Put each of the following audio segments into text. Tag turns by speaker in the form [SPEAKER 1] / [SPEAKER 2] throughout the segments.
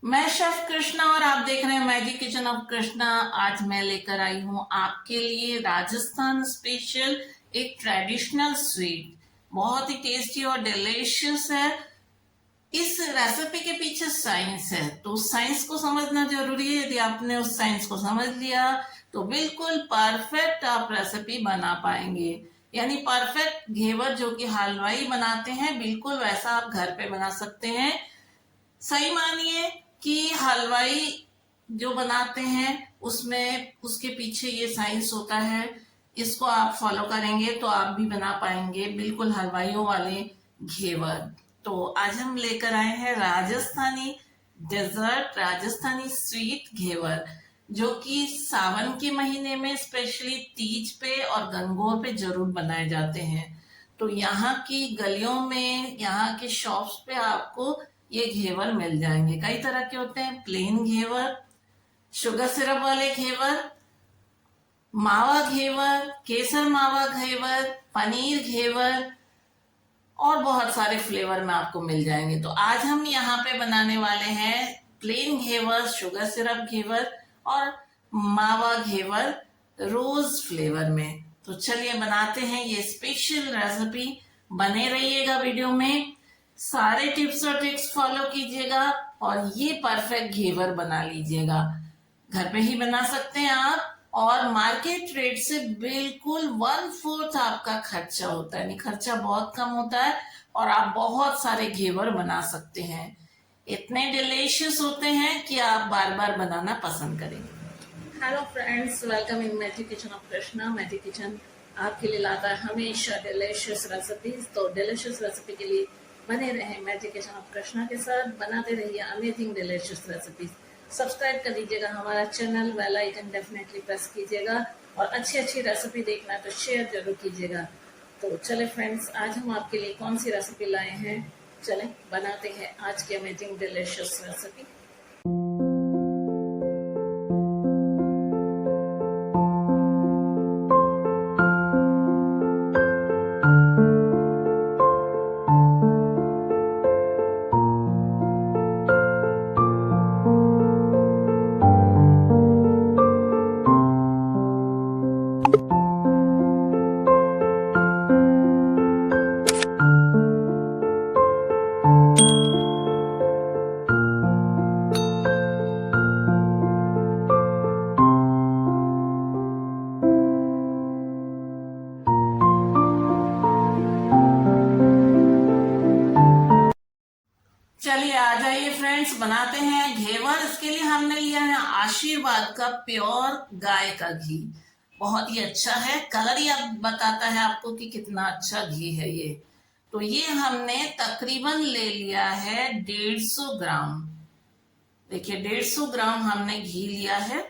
[SPEAKER 1] मैं शेफ कृष्णा और आप देख रहे हैं मैजिक किचन ऑफ कृष्णा। आज मैं लेकर आई हूं आपके लिए राजस्थान स्पेशल एक ट्रेडिशनल स्वीट। बहुत ही टेस्टी और डिलीशियस है। इस रेसिपी के पीछे साइंस है, तो साइंस को समझना जरूरी है। यदि आपने उस साइंस को समझ लिया तो बिल्कुल परफेक्ट आप रेसिपी बना पाएंगे। यानी परफेक्ट घेवर जो कि हलवाई बनाते हैं, बिल्कुल वैसा आप घर पे बना सकते हैं। सही मानिए कि हलवाई जो बनाते हैं उसमें उसके पीछे ये साइंस होता है। इसको आप फॉलो करेंगे तो आप भी बना पाएंगे बिल्कुल हलवाइयों वाले घेवर। तो आज हम लेकर आए हैं राजस्थानी डेजर्ट, राजस्थानी स्वीट घेवर, जो कि सावन के महीने में स्पेशली तीज पे और गंगोर पे जरूर बनाए जाते हैं। तो यहाँ की गलियों में, यहाँ के शॉप्स पे आपको ये घेवर मिल जाएंगे। कई तरह के होते हैं, प्लेन घेवर, शुगर सिरप वाले घेवर, मावा घेवर, केसर मावा घेवर, पनीर घेवर और बहुत सारे फ्लेवर में आपको मिल जाएंगे। तो आज हम यहाँ पे बनाने वाले हैं प्लेन घेवर, शुगर सिरप घेवर और मावा घेवर रोज फ्लेवर में। तो चलिए बनाते हैं ये स्पेशल रेसिपी। बने रहिएगा वीडियो में, सारे टिप्स और ट्रिक्स फॉलो कीजिएगा और ये परफेक्ट घेवर बना लीजिएगा। घर पे ही बना सकते हैं आप, और मार्केट रेट से बिल्कुल 1/4 आपका खर्चा होता है। नहीं, खर्चा बहुत कम होता है और आप बहुत सारे घेवर बना सकते हैं। इतने डिलीशियस होते हैं कि आप बार बार बनाना पसंद करेंगे। Hello friends, welcome in magic kitchen of Krishna. Magic kitchen आपके लिए लाता है हमेशा डिलीशियस रेसिपीज। तो डिलीशियस रेसिपी के लिए बने रहे मैजिक किचन ऑफ कृष्णा के साथ, बनाते रहिए अमेजिंग डिलीशियस रेसिपीज। सब्सक्राइब कर लीजिएगा हमारा channel, bell icon definitely press कीजिएगा और अच्छी अच्छी रेसिपी देखना है तो शेयर जरूर कीजिएगा। तो चले फ्रेंड्स, आज हम आपके लिए कौन सी रेसिपी लाए हैं, चलें बनाते हैं आज की अमेजिंग डिलीशियस रेसिपी। चलिए आ जाइए फ्रेंड्स, बनाते हैं घेवर। इसके लिए हमने लिया है आशीर्वाद का प्योर गाय का घी। बहुत ही अच्छा है, कलर ही अब बताता है आपको कि कितना अच्छा घी है ये। तो ये हमने तकरीबन ले लिया है 150 ग्राम। देखिए 150 ग्राम हमने घी लिया है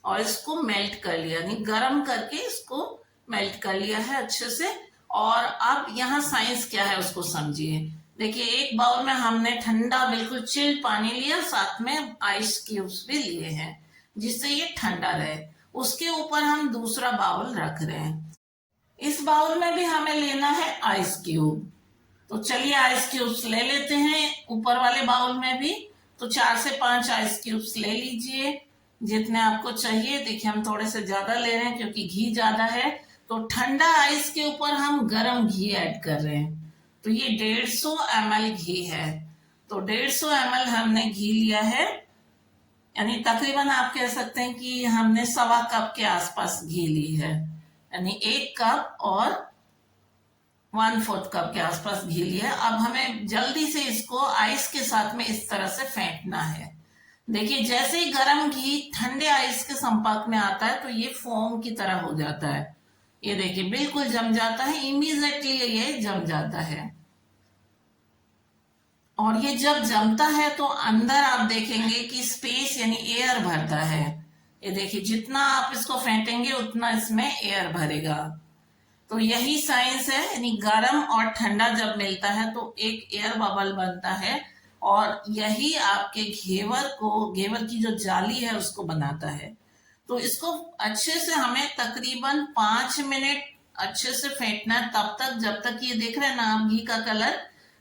[SPEAKER 1] और इसको मेल्ट कर लिया, यानी गर्म करके इसको मेल्ट कर लिया है अच्छे से। और अब यहाँ साइंस क्या है उसको समझिए। देखिए एक बाउल में हमने ठंडा बिल्कुल चिल्ड पानी लिया, साथ में आइस क्यूब्स भी लिए हैं जिससे ये ठंडा रहे। उसके ऊपर हम दूसरा बाउल रख रहे हैं। इस बाउल में भी हमें लेना है आइस क्यूब। तो चलिए आइस क्यूब्स ले लेते हैं ऊपर वाले बाउल में भी। तो 4 से 5 आइस क्यूब्स ले लीजिए जितने आपको चाहिए। देखिए हम थोड़े से ज्यादा ले रहे हैं क्योंकि घी ज्यादा है। तो ठंडा आइस के ऊपर हम गरम घी ऐड कर रहे हैं। तो ये 150 ml घी है। तो 150 ml हमने घी लिया है, यानी तकरीबन आप कह सकते हैं कि हमने 1.25 कप के आसपास घी ली है। यानी 1 कप और 1/4 कप के आसपास घी लिया। अब हमें जल्दी से इसको आइस के साथ में इस तरह से फेंटना है। देखिए जैसे ही गर्म घी ठंडे आइस के संपर्क में आता है तो ये फोम की तरह हो जाता है। ये देखिए बिल्कुल जम जाता है, इमीडिएटली ये जम जाता है। और ये जब जमता है तो अंदर आप देखेंगे कि स्पेस यानी एयर भरता है। ये देखिए जितना आप इसको फेंटेंगे उतना इसमें एयर भरेगा। तो यही साइंस है, यानी गर्म और ठंडा जब मिलता है तो एक एयर बबल बनता है और यही आपके घेवर की जो जाली है उसको बनाता है। तो इसको अच्छे से हमें तकरीबन 5 मिनट अच्छे से फेंटना है, तब तक जब तक ये देख रहे हैं ना आप घी का कलर।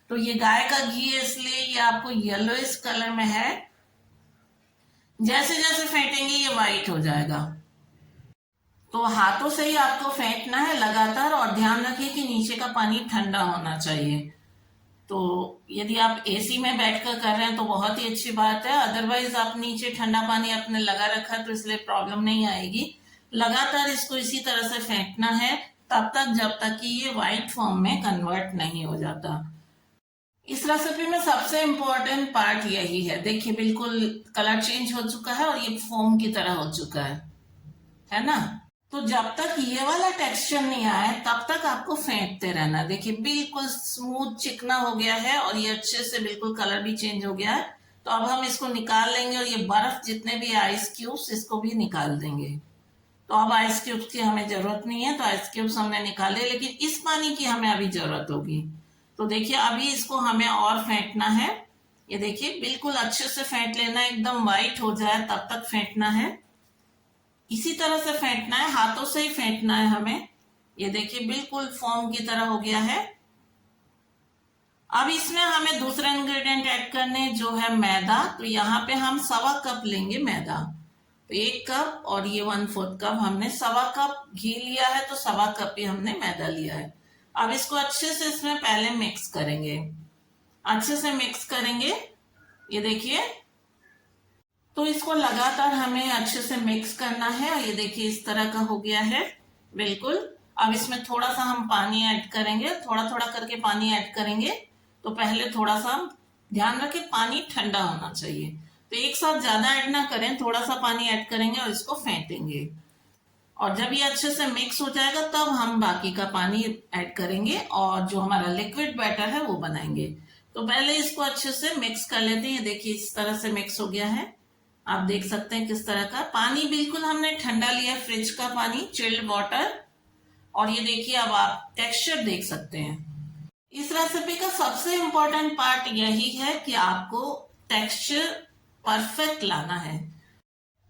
[SPEAKER 1] तो ये गाय का घी है इसलिए ये आपको येलोइश कलर में है। जैसे जैसे फेंटेंगे ये वाइट हो जाएगा। तो हाथों से ही आपको फेंटना है लगातार, और ध्यान रखिए कि नीचे का पानी ठंडा होना चाहिए। तो यदि आप एसी में बैठकर कर रहे हैं तो बहुत ही अच्छी बात है, अदरवाइज आप नीचे ठंडा पानी आपने लगा रखा है तो इसलिए प्रॉब्लम नहीं आएगी। लगातार इसको इसी तरह से फेंटना है तब तक जब तक कि ये व्हाइट फॉर्म में कन्वर्ट नहीं हो जाता। इस रेसिपी में सबसे इम्पोर्टेंट पार्ट यही है। देखिए बिल्कुल कलर चेंज हो चुका है और ये फोम की तरह हो चुका है ना। तो जब तक ये वाला टेक्सचर नहीं आए तब तक आपको फेंटते रहना। देखिए बिल्कुल स्मूथ चिकना हो गया है और ये अच्छे से बिल्कुल कलर भी चेंज हो गया है। तो अब हम इसको निकाल लेंगे और ये बर्फ जितने भी आइस क्यूब्स इसको भी निकाल देंगे। तो अब आइस क्यूब्स की हमें जरूरत नहीं है, तो आइस क्यूब्स हमने निकाले, लेकिन इस पानी की हमें अभी जरूरत होगी। तो देखिए अभी इसको हमें और फेंटना है। ये देखिए बिल्कुल अच्छे से फेंट लेना, एकदम व्हाइट हो जाए तब तक फेंटना है। इसी तरह से फेंटना है, हाथों से ही फेंटना है हमें। ये देखिए बिल्कुल फोम की तरह हो गया है। अब इसमें हमें दूसरा इंग्रेडिएंट ऐड करने जो है मैदा। तो यहाँ पे हम 1.25 कप लेंगे मैदा। तो 1 कप और ये 1/4 कप, हमने 1.25 कप घी लिया है तो 1.25 कप ही हमने मैदा लिया है। अब इसको अच्छे से इसमें पहले मिक्स करेंगे, अच्छे से मिक्स करेंगे। ये देखिए तो इसको लगातार हमें अच्छे से मिक्स करना है। और ये देखिए इस तरह का हो गया है बिल्कुल। अब इसमें थोड़ा सा हम पानी ऐड करेंगे, थोड़ा थोड़ा करके पानी ऐड करेंगे। तो पहले थोड़ा सा ध्यान रखें पानी ठंडा होना चाहिए, तो एक साथ ज्यादा ऐड ना करें, थोड़ा सा पानी ऐड करेंगे और इसको फेंटेंगे। और जब ये अच्छे से मिक्स हो जाएगा तब हम बाकी का पानी ऐड करेंगे और जो हमारा लिक्विड बैटर है वो बनाएंगे। तो पहले इसको अच्छे से मिक्स कर लेते हैं। देखिए इस तरह से मिक्स हो गया है, आप देख सकते हैं किस तरह का पानी बिल्कुल हमने ठंडा लिया, फ्रिज का पानी, चिल्ड वाटर। और ये देखिए अब आप टेक्सचर देख सकते हैं। इस रेसिपी का सबसे इंपॉर्टेंट पार्ट यही है कि आपको टेक्सचर परफेक्ट लाना है।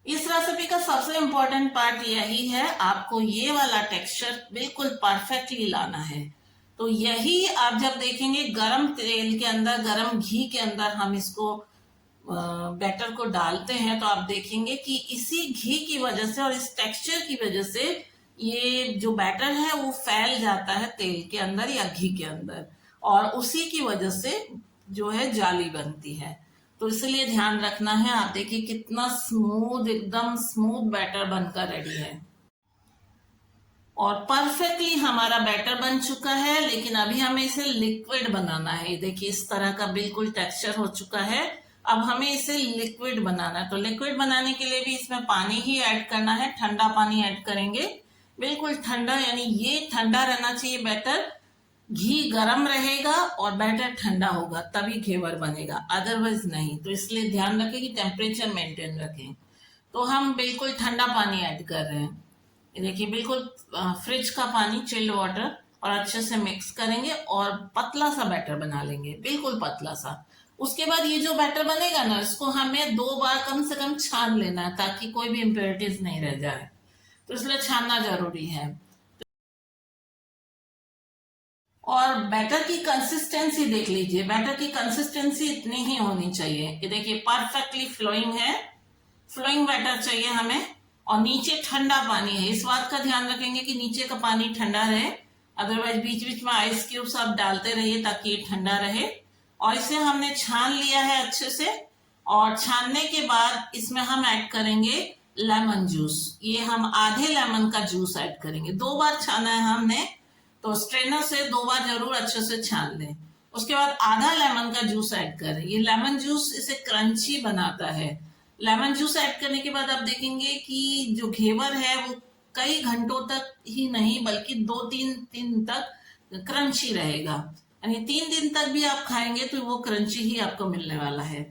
[SPEAKER 1] इस रेसिपी का सबसे इंपॉर्टेंट पार्ट यही है, आपको ये वाला टेक्सचर बिल्कुल परफेक्टली लाना है। तो यही आप जब देखेंगे गरम तेल के अंदर, गरम घी के अंदर हम इसको बैटर को डालते हैं, तो आप देखेंगे कि इसी घी की वजह से और इस टेक्सचर की वजह से ये जो बैटर है वो फैल जाता है तेल के अंदर या घी के अंदर, और उसी की वजह से जो है जाली बनती है। तो इसलिए ध्यान रखना है। आप देखिए कितना स्मूथ, एकदम स्मूथ बैटर बनकर रेडी है और परफेक्टली हमारा बैटर बन चुका है। लेकिन अभी हमें इसे लिक्विड बनाना है। देखिए इस तरह का बिल्कुल टेक्सचर हो चुका है। अब हमें इसे लिक्विड बनाना है। तो लिक्विड बनाने के लिए भी इसमें पानी ही ऐड करना है, ठंडा पानी ऐड करेंगे, बिल्कुल ठंडा, यानी ये ठंडा रहना चाहिए बैटर। घी गरम रहेगा और बैटर ठंडा होगा तभी घेवर बनेगा, अदरवाइज नहीं। तो इसलिए ध्यान रखें कि टेम्परेचर मेंटेन रखें। तो हम बिल्कुल ठंडा पानी ऐड कर रहे हैं। ये देखिए बिल्कुल फ्रिज का पानी, चिल्ड वाटर, और अच्छे से मिक्स करेंगे और पतला सा बैटर बना लेंगे, बिल्कुल पतला सा। उसके बाद ये जो बैटर बनेगा ना, इसको हमें 2 बार कम से कम छान लेना है ताकि कोई भी इम्प्योरिटीज नहीं रह जाए। तो इसलिए छानना जरूरी है। और बैटर की कंसिस्टेंसी देख लीजिए, बैटर की कंसिस्टेंसी इतनी ही होनी चाहिए। ये देखिए परफेक्टली फ्लोइंग है, फ्लोइंग बैटर चाहिए हमें। और नीचे ठंडा पानी है, इस बात का ध्यान रखेंगे कि नीचे का पानी ठंडा रहे, अदरवाइज बीच बीच में आइस क्यूब्स आप डालते रहिए ताकि ये ठंडा रहे। और इसे हमने छान लिया है अच्छे से। और छानने के बाद इसमें हम ऐड करेंगे लेमन जूस। ये हम आधे लेमन का जूस ऐड करेंगे। 2 बार छाना है हमने, तो स्ट्रेनर से 2 बार जरूर अच्छे से छान लें। उसके बाद आधा लेमन का जूस ऐड करें। ये लेमन जूस इसे क्रंची बनाता है। लेमन जूस ऐड करने के बाद आप देखेंगे कि जो घेवर है वो कई घंटों तक ही नहीं बल्कि 2-3 दिन तक क्रंची रहेगा, यानी 3 दिन तक भी आप खाएंगे तो वो क्रंची ही आपको मिलने वाला है।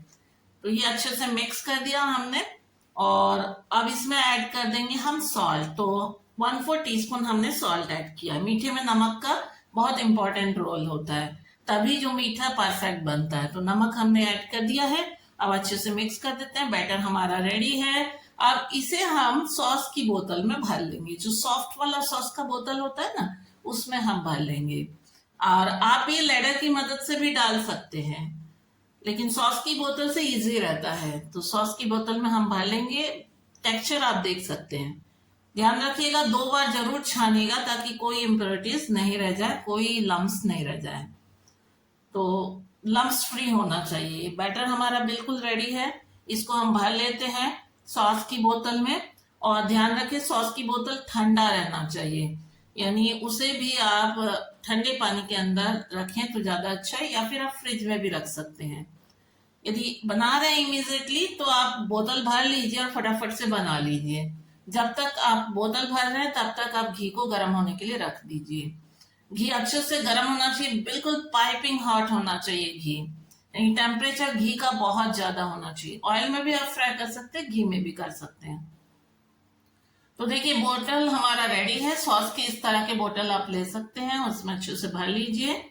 [SPEAKER 1] तो ये अच्छे से मिक्स कर दिया हमने। और अब इसमें ऐड कर देंगे हम सॉल्ट। तो 1/4 टीस्पून हमने सॉल्ट ऐड किया। मीठे में नमक का बहुत इंपॉर्टेंट रोल होता है, तभी जो मीठा परफेक्ट बनता है। तो नमक हमने ऐड कर दिया है। अब अच्छे से मिक्स कर देते हैं। बैटर हमारा रेडी है। अब इसे हम सॉस की बोतल में भर लेंगे, जो सॉफ्ट वाला सॉस का बोतल होता है ना, उसमें हम भर लेंगे। और आप ये लेडर की मदद से भी डाल सकते हैं, लेकिन सॉस की बोतल से इजी रहता है। तो सॉस की बोतल में हम भर लेंगे। टेक्सचर आप देख सकते हैं। ध्यान रखिएगा 2 बार जरूर छानिएगा ताकि कोई इम्प्योरिटीज नहीं रह जाए, कोई लम्स नहीं रह जाए। तो लम्स फ्री होना चाहिए। बैटर हमारा बिल्कुल रेडी है। इसको हम भर लेते हैं सॉस की बोतल में। और ध्यान रखें सॉस की बोतल ठंडा रहना चाहिए, यानी उसे भी आप ठंडे पानी के अंदर रखें तो ज्यादा अच्छा है, या फिर आप फ्रिज में भी रख सकते हैं। यदि बना रहे हैं इमीजिएटली तो आप बोतल भर लीजिए और फटाफट से बना लीजिए। जब तक आप बोतल भर रहे हैं तब तक आप घी को गर्म होने के लिए रख दीजिए। घी अच्छे से गर्म होना चाहिए, बिल्कुल पाइपिंग हॉट होना चाहिए घी। यानी टेम्परेचर घी का बहुत ज्यादा होना चाहिए। ऑयल में भी आप फ्राई कर सकते हैं, घी में भी कर सकते हैं। तो देखिए बोतल हमारा रेडी है। सॉस की इस तरह के बोतल आप ले सकते हैं, उसमें अच्छे से भर लीजिए।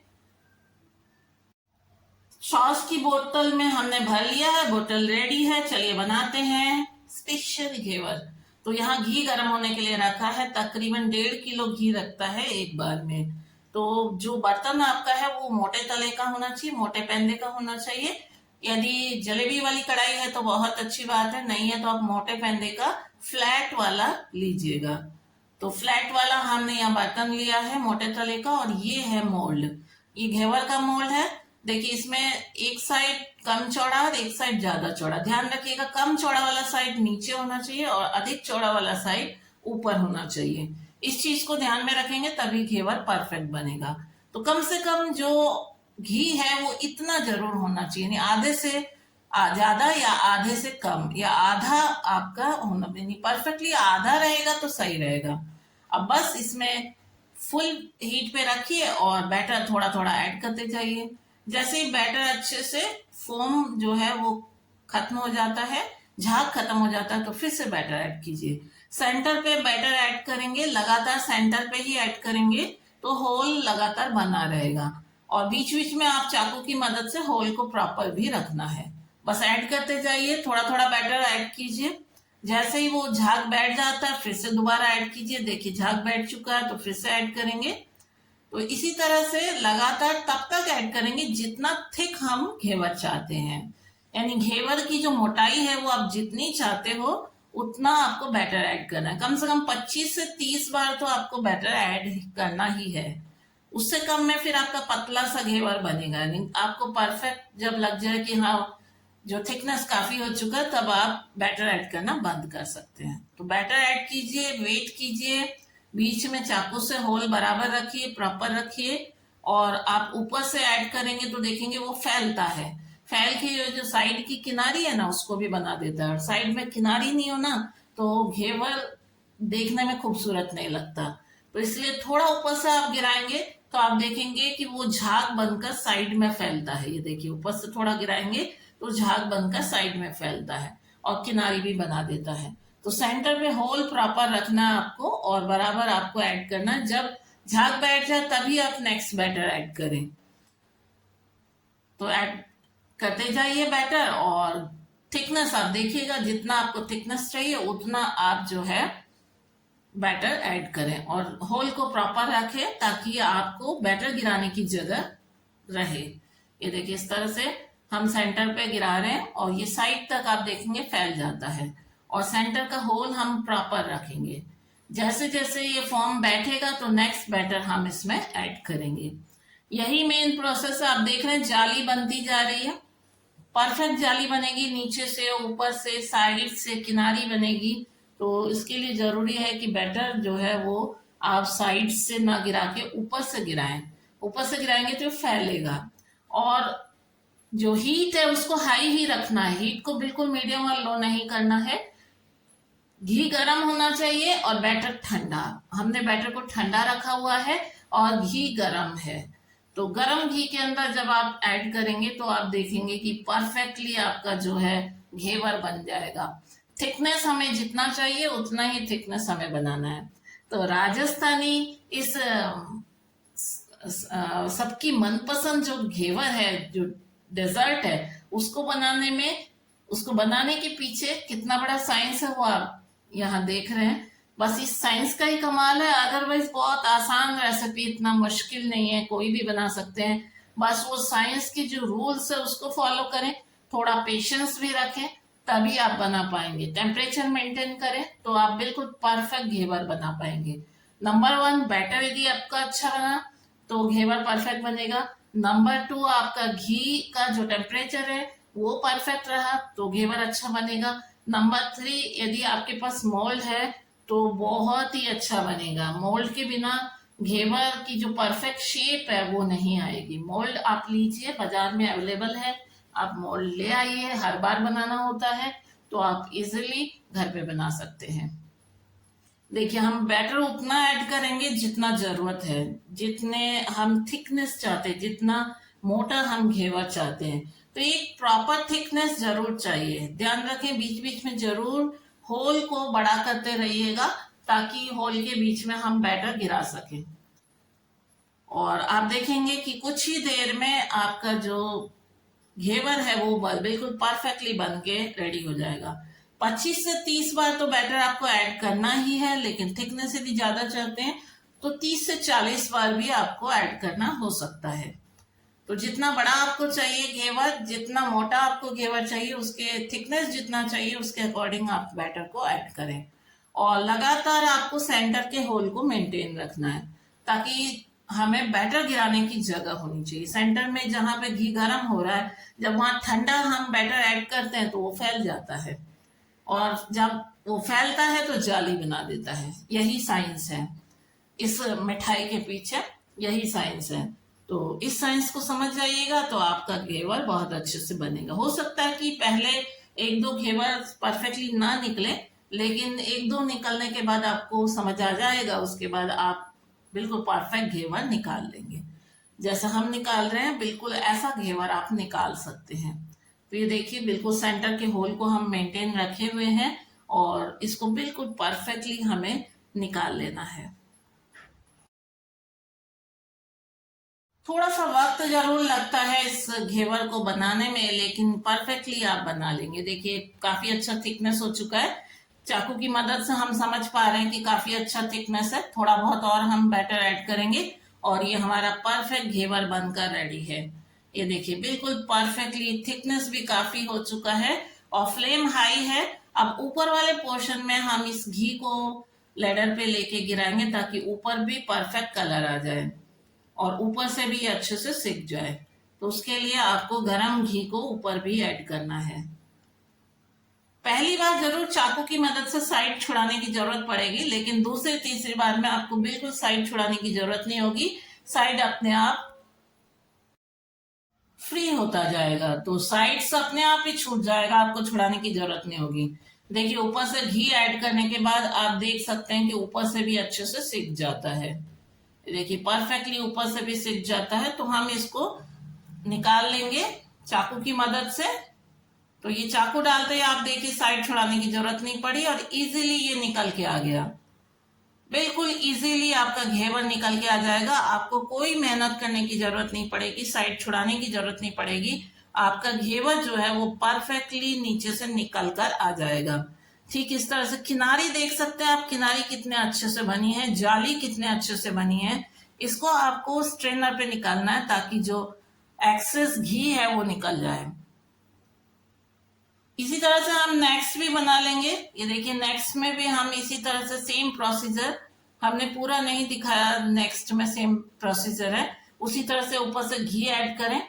[SPEAKER 1] सॉस की बोतल में हमने भर लिया है, बोतल रेडी है। चलिए बनाते हैं स्पेशल घेवर। तो यहाँ घी गर्म होने के लिए रखा है, तकरीबन 1.5 किलो घी रखता है एक बार में। तो जो बर्तन आपका है वो मोटे तले का होना चाहिए, मोटे पैंदे का होना चाहिए। यदि जलेबी वाली कढ़ाई है तो बहुत अच्छी बात है, नहीं है तो आप मोटे पैंदे का फ्लैट वाला लीजिएगा। तो फ्लैट वाला हमने यहाँ बर्तन लिया है मोटे तले का, और ये है मोल्ड। ये घेवर का मोल्ड है। देखिए इसमें एक साइड कम चौड़ा और एक साइड ज्यादा चौड़ा। ध्यान रखिएगा कम चौड़ा वाला साइड नीचे होना चाहिए और अधिक चौड़ा वाला साइड ऊपर होना चाहिए। इस चीज को ध्यान में रखेंगे तभी घेवर परफेक्ट बनेगा। तो कम से कम जो घी है वो इतना जरूर होना चाहिए, यानी आधे से ज्यादा या आधे से कम, या आधा आपका होना, यानी परफेक्टली आधा रहेगा तो सही रहेगा। अब बस इसमें फुल हीट पे रखिए और बैटर थोड़ा थोड़ा ऐड करते जाइए। जैसे ही बैटर अच्छे से फोम जो है वो खत्म हो जाता है, झाग खत्म हो जाता है, तो फिर से बैटर ऐड कीजिए। सेंटर पे बैटर ऐड करेंगे, लगातार सेंटर पे ही ऐड करेंगे तो होल लगातार बना रहेगा। और बीच बीच में आप चाकू की मदद से होल को प्रॉपर भी रखना है। बस ऐड करते जाइए, थोड़ा थोड़ा बैटर ऐड कीजिए। जैसे ही वो झाग बैठ जाता है फिर से दोबारा ऐड कीजिए। देखिए झाग बैठ चुका है तो फिर से ऐड करेंगे। तो इसी तरह से लगातार तब तक ऐड करेंगे जितना थिक हम घेवर चाहते हैं। यानी घेवर की जो मोटाई है वो आप जितनी चाहते हो उतना आपको बैटर ऐड करना है। कम से कम 25 से 30 बार तो आपको बैटर ऐड करना ही है। उससे कम में फिर आपका पतला सा घेवर बनेगा। यानी आपको परफेक्ट जब लग जाए कि हाँ जो थिकनेस काफी हो चुका है तब आप बैटर ऐड करना बंद कर सकते हैं। तो बैटर ऐड कीजिए, वेट कीजिए, बीच में चाकू से होल बराबर रखिए, प्रॉपर रखिए। और आप ऊपर से ऐड करेंगे तो देखेंगे वो फैलता है। फैल के जो साइड की किनारी है ना उसको भी बना देता है। और साइड में किनारी नहीं हो ना तो घेवर देखने में खूबसूरत नहीं लगता। तो इसलिए थोड़ा ऊपर से आप गिराएंगे तो आप देखेंगे कि वो झाग बनकर साइड में फैलता है। ये देखिए ऊपर से थोड़ा गिराएंगे तो झाग बनकर साइड में फैलता है और किनारी भी बना देता है। तो सेंटर पे होल प्रॉपर रखना है आपको और बराबर आपको ऐड करना है। जब झाग बैठ जाए तभी आप नेक्स्ट बैटर ऐड करें। तो ऐड करते जाइए बैटर, और थिकनेस आप देखिएगा, जितना आपको थिकनेस चाहिए उतना आप जो है बैटर ऐड करें और होल को प्रॉपर रखें ताकि आपको बैटर गिराने की जगह रहे। ये देखिए इस तरह से हम सेंटर पे गिरा रहे हैं और ये साइड तक आप देखेंगे फैल जाता है। और सेंटर का होल हम प्रॉपर रखेंगे। जैसे जैसे ये फॉर्म बैठेगा तो नेक्स्ट बैटर हम इसमें ऐड करेंगे। यही मेन प्रोसेस आप देख रहे हैं, जाली बनती जा रही है। परफेक्ट जाली बनेगी, नीचे से ऊपर से साइड से किनारी बनेगी। तो इसके लिए जरूरी है कि बैटर जो है वो आप साइड से ना गिरा के ऊपर से गिराएं। ऊपर से गिराएंगे तो फैलेगा। और जो हीट है उसको हाई ही रखना है, हीट को बिल्कुल मीडियम और लो नहीं करना है। घी गर्म होना चाहिए और बैटर ठंडा। हमने बैटर को ठंडा रखा हुआ है और घी गर्म है। तो गर्म घी के अंदर जब आप ऐड करेंगे तो आप देखेंगे कि परफेक्टली आपका जो है घेवर बन जाएगा। थिकनेस हमें जितना चाहिए उतना ही थिकनेस हमें बनाना है। तो राजस्थानी इस सबकी मनपसंद जो घेवर है, जो डेजर्ट है, उसको बनाने के पीछे कितना बड़ा साइंस है वो आप यहाँ देख रहे हैं। बस इस साइंस का ही कमाल है। अदरवाइज बहुत आसान रेसिपी, इतना मुश्किल नहीं है, कोई भी बना सकते हैं। बस वो साइंस के जो रूल्स है उसको फॉलो करें, थोड़ा पेशेंस भी रखें, तभी आप बना पाएंगे। टेम्परेचर मेंटेन करें तो आप बिल्कुल परफेक्ट घेवर बना पाएंगे। नंबर वन, बैटर यदि आपका अच्छा बना तो घेवर परफेक्ट बनेगा। नंबर टू, आपका घी का जो टेम्परेचर है वो परफेक्ट रहा तो घेवर अच्छा बनेगा। नंबर थ्री, यदि आपके पास मोल्ड है तो बहुत ही अच्छा बनेगा। मोल्ड के बिना घेवर की जो परफेक्ट शेप है वो नहीं आएगी। मोल्ड आप लीजिए, बाजार में अवेलेबल है, आप मोल्ड ले आइए। हर बार बनाना होता है तो आप इजीली घर पे बना सकते हैं। देखिए, हम बैटर उतना ऐड करेंगे जितना जरूरत है, जितने हम थिकनेस चाहते हैं, जितना मोटा हम घेवर चाहते हैं। तो एक प्रॉपर थिकनेस जरूर चाहिए। ध्यान रखें, बीच बीच में जरूर होल को बड़ा करते रहिएगा ताकि होल के बीच में हम बैटर गिरा सकें। और आप देखेंगे कि कुछ ही देर में आपका जो घेवर है वो बिल्कुल परफेक्टली बन के रेडी हो जाएगा। 25 से 30 बार तो बैटर आपको ऐड करना ही है, लेकिन थिकनेस यदि ज्यादा चाहते हैं तो 30 से 40 बार भी आपको ऐड करना हो सकता है। तो जितना बड़ा आपको चाहिए घेवर, जितना मोटा आपको घेवर चाहिए, उसके थिकनेस जितना चाहिए उसके अकॉर्डिंग आप बैटर को ऐड करें। और लगातार आपको सेंटर के होल को मेंटेन रखना है ताकि हमें बैटर गिराने की जगह होनी चाहिए। सेंटर में जहां पे घी गर्म हो रहा है, जब वहां ठंडा हम बैटर ऐड करते हैं तो वो फैल जाता है, और जब वो फैलता है तो जाली बना देता है। यही साइंस है इस मिठाई के पीछे, यही साइंस है। तो इस साइंस को समझ जाइएगा तो आपका घेवर बहुत अच्छे से बनेगा। हो सकता है कि पहले एक दो घेवर परफेक्टली ना निकले, लेकिन एक दो निकलने के बाद आपको समझ आ जाएगा, उसके बाद आप बिल्कुल परफेक्ट घेवर निकाल लेंगे। जैसा हम निकाल रहे हैं बिल्कुल ऐसा घेवर आप निकाल सकते हैं। तो ये देखिए, बिल्कुल सेंटर के होल को हम मेंटेन रखे हुए हैं और इसको बिल्कुल परफेक्टली हमें निकाल लेना है। थोड़ा सा वक्त जरूर लगता है इस घेवर को बनाने में, लेकिन परफेक्टली आप बना लेंगे। देखिए, काफी अच्छा थिकनेस हो चुका है। चाकू की मदद से हम समझ पा रहे हैं कि काफी अच्छा थिकनेस है। थोड़ा बहुत और हम बैटर ऐड करेंगे और ये हमारा परफेक्ट घेवर बनकर रेडी है। ये देखिए, बिल्कुल परफेक्टली थिकनेस भी काफी हो चुका है और फ्लेम हाई है। अब ऊपर वाले पोर्शन में हम इस घी को लेडर पे लेके गिराएंगे ताकि ऊपर भी परफेक्ट कलर आ जाए और ऊपर से भी अच्छे से सिक जाए। तो उसके लिए आपको गरम घी को ऊपर भी ऐड करना है। पहली बार जरूर चाकू की मदद से साइड छुड़ाने की जरूरत पड़ेगी, लेकिन दूसरी तीसरी बार में आपको बिल्कुल साइड छुड़ाने की जरूरत नहीं होगी। साइड अपने आप फ्री होता जाएगा, तो साइड्स अपने आप ही छूट जाएगा, आपको छुड़ाने की जरूरत नहीं होगी। देखिए, ऊपर से घी ऐड करने के बाद आप देख सकते हैं कि ऊपर से भी अच्छे से सिक जाता है। देखिए, परफेक्टली ऊपर से भी सिक जाता है। तो हम इसको निकाल लेंगे चाकू की मदद से। तो ये चाकू डालते ही आप देखिए साइड छुड़ाने की जरूरत नहीं पड़ी और इजीली ये निकल के आ गया। बिल्कुल इजीली आपका घेवर निकल के आ जाएगा। आपको कोई मेहनत करने की जरूरत नहीं पड़ेगी, साइड छुड़ाने की जरूरत नहीं पड़ेगी। आपका घेवर जो है वो परफेक्टली नीचे से निकल कर आ जाएगा। ठीक इस तरह से किनारी देख सकते हैं आप, किनारी कितने अच्छे से बनी है, जाली कितने अच्छे से बनी है। इसको आपको स्ट्रेनर पे निकालना है ताकि जो एक्सेस घी है वो निकल जाए। इसी तरह से हम नेक्स्ट भी बना लेंगे। ये देखिए, नेक्स्ट में भी हम इसी तरह से सेम प्रोसीजर, हमने पूरा नहीं दिखाया, नेक्स्ट में सेम प्रोसीजर है। उसी तरह से ऊपर से घी ऐड करें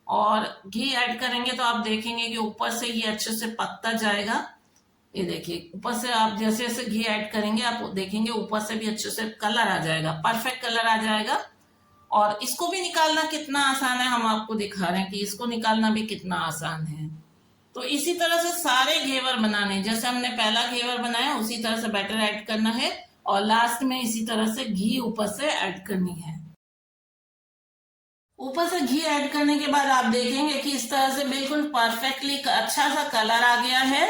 [SPEAKER 1] और घी ऐड करेंगे तो आप देखेंगे कि ऊपर से ये अच्छे से पकता जाएगा। ये देखिए, ऊपर से आप जैसे जैसे घी ऐड करेंगे आप देखेंगे ऊपर से भी अच्छे से कलर आ जाएगा, परफेक्ट कलर आ जाएगा। और इसको भी निकालना कितना आसान है हम आपको दिखा रहे हैं कि इसको निकालना भी कितना आसान है। तो इसी तरह से सारे घेवर बनाने, जैसे हमने पहला घेवर बनाया उसी तरह से बैटर ऐड करना है और लास्ट में इसी तरह से घी ऊपर से ऐड करनी है। ऊपर से घी ऐड करने के बाद आप देखेंगे कि इस तरह से बिल्कुल परफेक्टली अच्छा सा कलर आ गया है।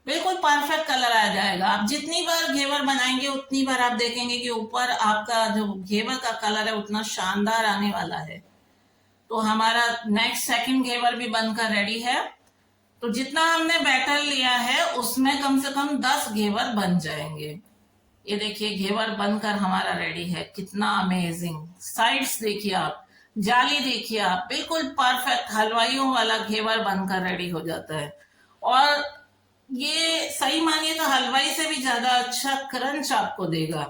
[SPEAKER 1] बिल्कुल परफेक्ट कलर आ जाएगा। आप जितनी बार घेवर बनाएंगे उतनी बार आप देखेंगे कि ऊपर आपका जो घेवर का कलर है उतना शानदार आने वाला है। तो हमारा नेक्स्ट सेकंड घेवर भी बनकर रेडी है। तो जितना हमने बैटर लिया है उसमें कम से कम 10 घेवर बन जाएंगे। ये देखिए, घेवर बनकर हमारा रेडी है। कितना अमेजिंग! साइड्स देखिए आप, जाली देखिए आप, बिल्कुल परफेक्ट हलवाइयों वाला घेवर बनकर रेडी हो जाता है। और ये सही मानिए तो हलवाई से भी ज्यादा अच्छा क्रंच आपको देगा,